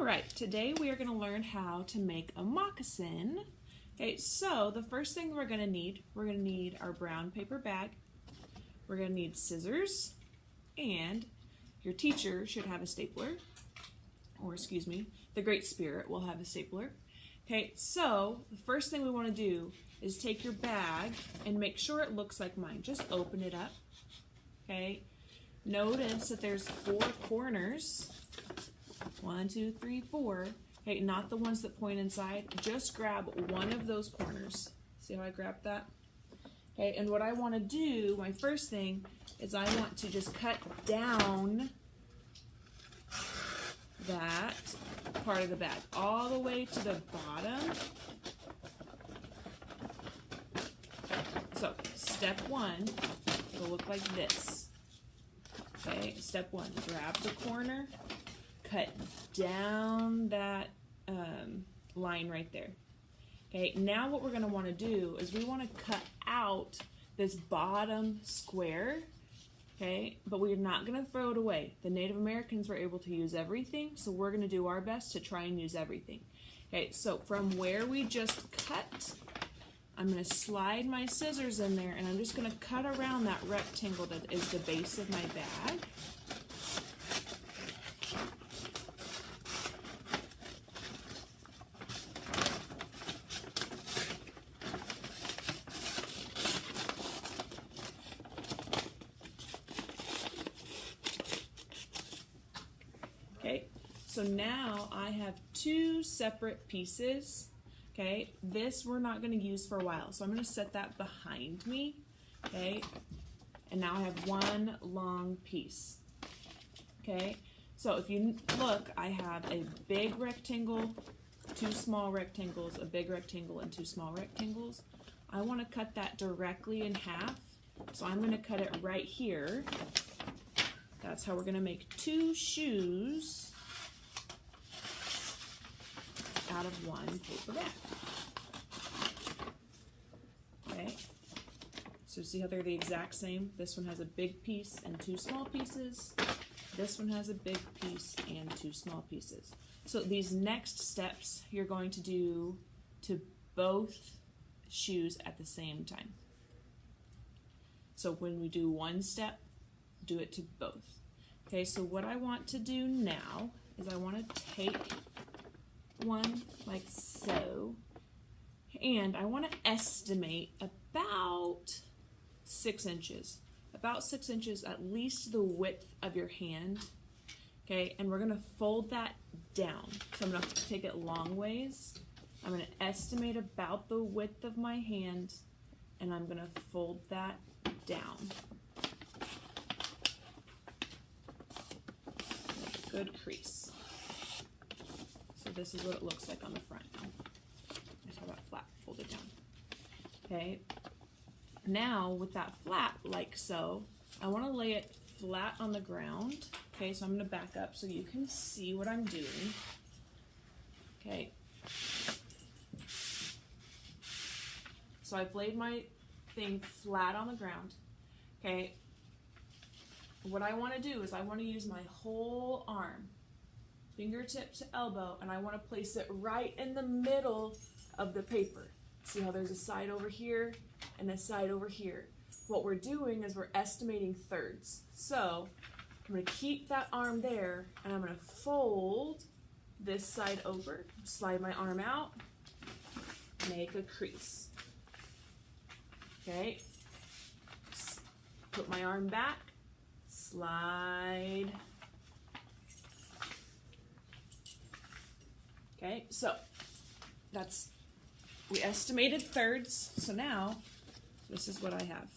right, today we are going to learn how to make a moccasin. Okay, so the first thing we're going to need our brown paper bag. We're going to need scissors, and your teacher should have a stapler, or excuse me, the Great Spirit will have a stapler. Okay, so the first thing we want to do is take your bag and make sure it looks like mine. Just open it up. Okay, notice that there's 4 corners. 1, 2, 3, 4. Okay, not the ones that point inside. Just grab one of those corners. See how I grabbed that? Okay, and what I want to do, my first thing, is I want to just cut down that part of the bag all the way to the bottom. So, step 1 will look like this. Okay, step 1, grab the corner, cut down that line right there. Okay, now what we're going to want to do is we want to cut out this bottom square, okay, but we're not going to throw it away. The Native Americans were able to use everything, so we're going to do our best to try and use everything. Okay, so from where we just cut, I'm going to slide my scissors in there, and I'm just going to cut around that rectangle that is the base of my bag. Okay, so now I have 2 separate pieces. Okay, this we're not going to use for a while, so I'm going to set that behind me. Okay, and now I have 1 long piece. Okay, so if you look, I have a big rectangle, 2 small rectangles, a big rectangle, and 2 small rectangles. I want to cut that directly in half, so I'm going to cut it right here. That's how we're going to make 2 shoes out of 1 paper bag. Okay, so see how they're the exact same? This one has a big piece and 2 small pieces. This one has a big piece and 2 small pieces. So these next steps you're going to do to both shoes at the same time. So when we do one step, do it to both. Okay, so what I want to do now is I want to take one like so, and I want to estimate about 6 inches. About 6 inches, at least the width of your hand. Okay, and we're going to fold that down. So I'm going to take it long ways. I'm going to estimate about the width of my hand, and I'm going to fold that down. Make a good crease. So this is what it looks like on the front. Just have that flat folded down. Okay. Now with that flat like so, I want to lay it flat on the ground. Okay, so I'm going to back up so you can see what I'm doing. Okay. So I've laid my thing flat on the ground. Okay. What I want to do is I want to use my whole arm, fingertip to elbow, and I want to place it right in the middle of the paper. See how there's a side over here and a side over here. What we're doing is we're estimating thirds. So I'm going to keep that arm there, and I'm going to fold this side over, slide my arm out, make a crease. Okay, put my arm back, slide. Okay, so we estimated thirds, so now this is what I have.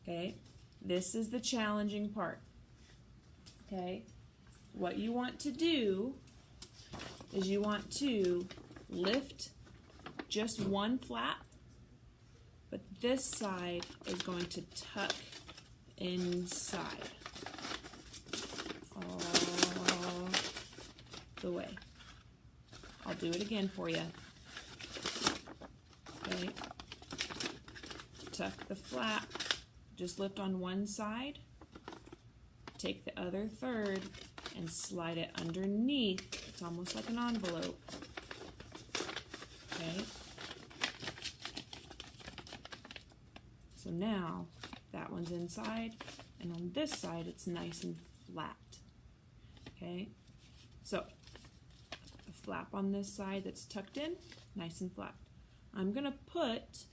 Okay, this is the challenging part. Okay, what you want to do is you want to lift just one flap, but this side is going to tuck inside all the way. I'll do it again for you. Okay, tuck the flap, just lift on one side, take the other third and slide it underneath. It's almost like an envelope. Okay. So now that one's inside, and on this side it's nice and flat. Okay. So a flap on this side that's tucked in, nice and flat. I'm gonna put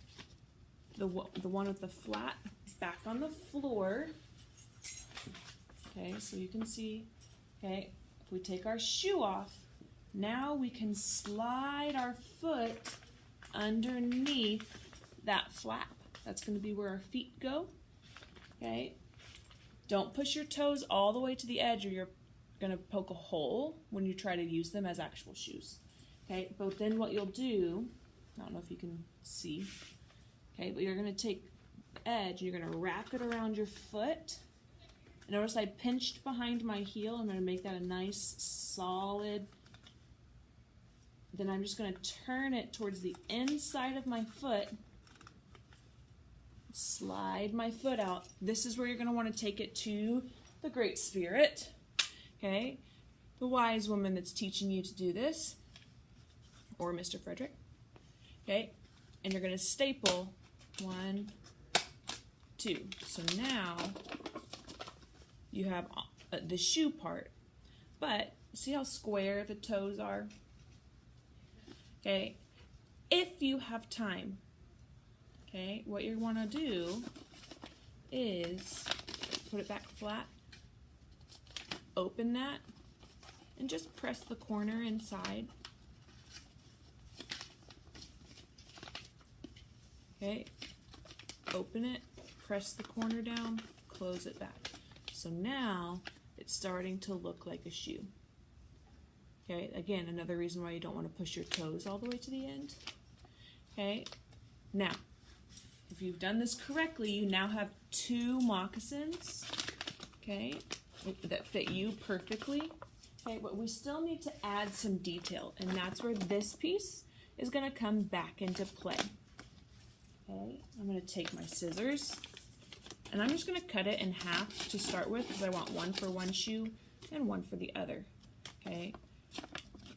the one with the flat back on the floor. Okay, so you can see, okay, if we take our shoe off, now we can slide our foot underneath that flap. That's going to be where our feet go. Okay, don't push your toes all the way to the edge or you're going to poke a hole when you try to use them as actual shoes. Okay, but then what you'll do, I don't know if you can see, okay, but you're going to take the edge and you're going to wrap it around your foot. Notice I pinched behind my heel. I'm going to make that a nice solid. Then I'm just going to turn it towards the inside of my foot. Slide my foot out. This is where you're going to want to take it to the Great Spirit. Okay? The wise woman that's teaching you to do this. Or Mr. Frederick. Okay? And you're going to staple 1, 2. So now you have the shoe part, but see how square the toes are? Okay, if you have time, okay, what you want to do is put it back flat, open that, and just press the corner inside. Okay, open it, press the corner down, close it back. So now it's starting to look like a shoe. Okay, again, another reason why you don't want to push your toes all the way to the end. Okay, now, if you've done this correctly, you now have 2 moccasins, okay, that fit you perfectly. Okay, but we still need to add some detail, and that's where this piece is going to come back into play. Okay, I'm going to take my scissors. And I'm just going to cut it in half to start with because I want one for one shoe and one for the other. Okay.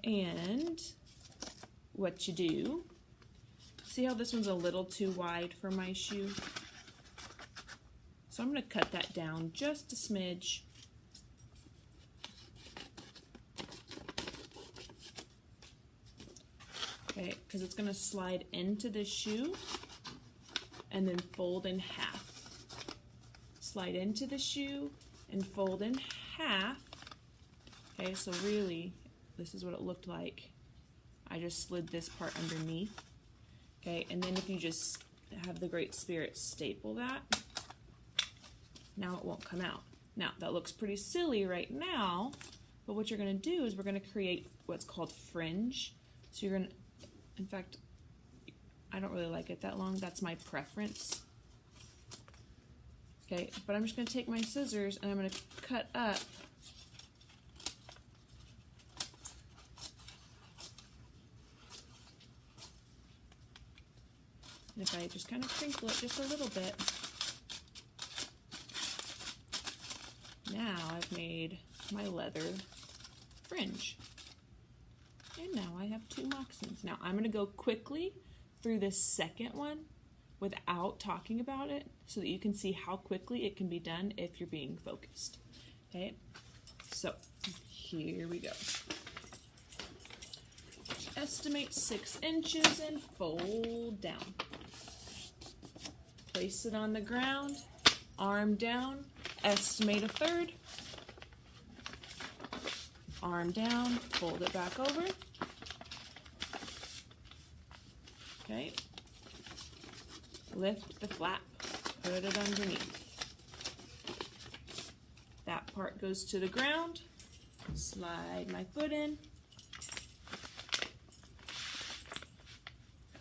And what you do, see how this one's a little too wide for my shoe? So I'm going to cut that down just a smidge. Okay, because it's going to slide into the shoe and then fold in half. Slide into the shoe and fold in half. Okay, so really, this is what it looked like. I just slid this part underneath. Okay, and then if you just have the Great Spirit staple that, now it won't come out. Now, that looks pretty silly right now, but what you're going to do is we're going to create what's called fringe. So you're going to, in fact, I don't really like it that long. That's my preference. Okay, but I'm just going to take my scissors and I'm going to cut up and if I just kind of crinkle it just a little bit, now I've made my leather fringe. And now I have 2 moccasins. Now I'm going to go quickly through this second one without talking about it so that you can see how quickly it can be done if you're being focused. Okay, so here we go. Estimate 6 inches and fold down. Place it on the ground, arm down, estimate 1/3. Arm down, fold it back over. Okay. Lift the flap, put it underneath. That part goes to the ground. Slide my foot in.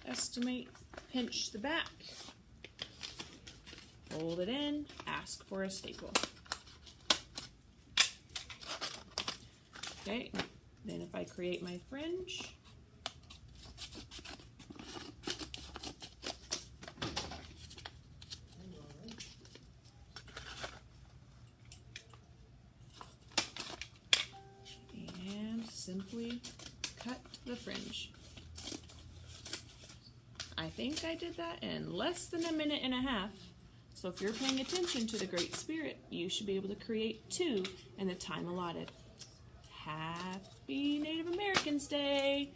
Estimate, pinch the back. Fold it in, ask for a staple. Okay, then if I create my fringe, simply cut the fringe. I think I did that in less than a minute and a half. So if you're paying attention to the Great Spirit, you should be able to create 2 in the time allotted. Happy Native Americans Day!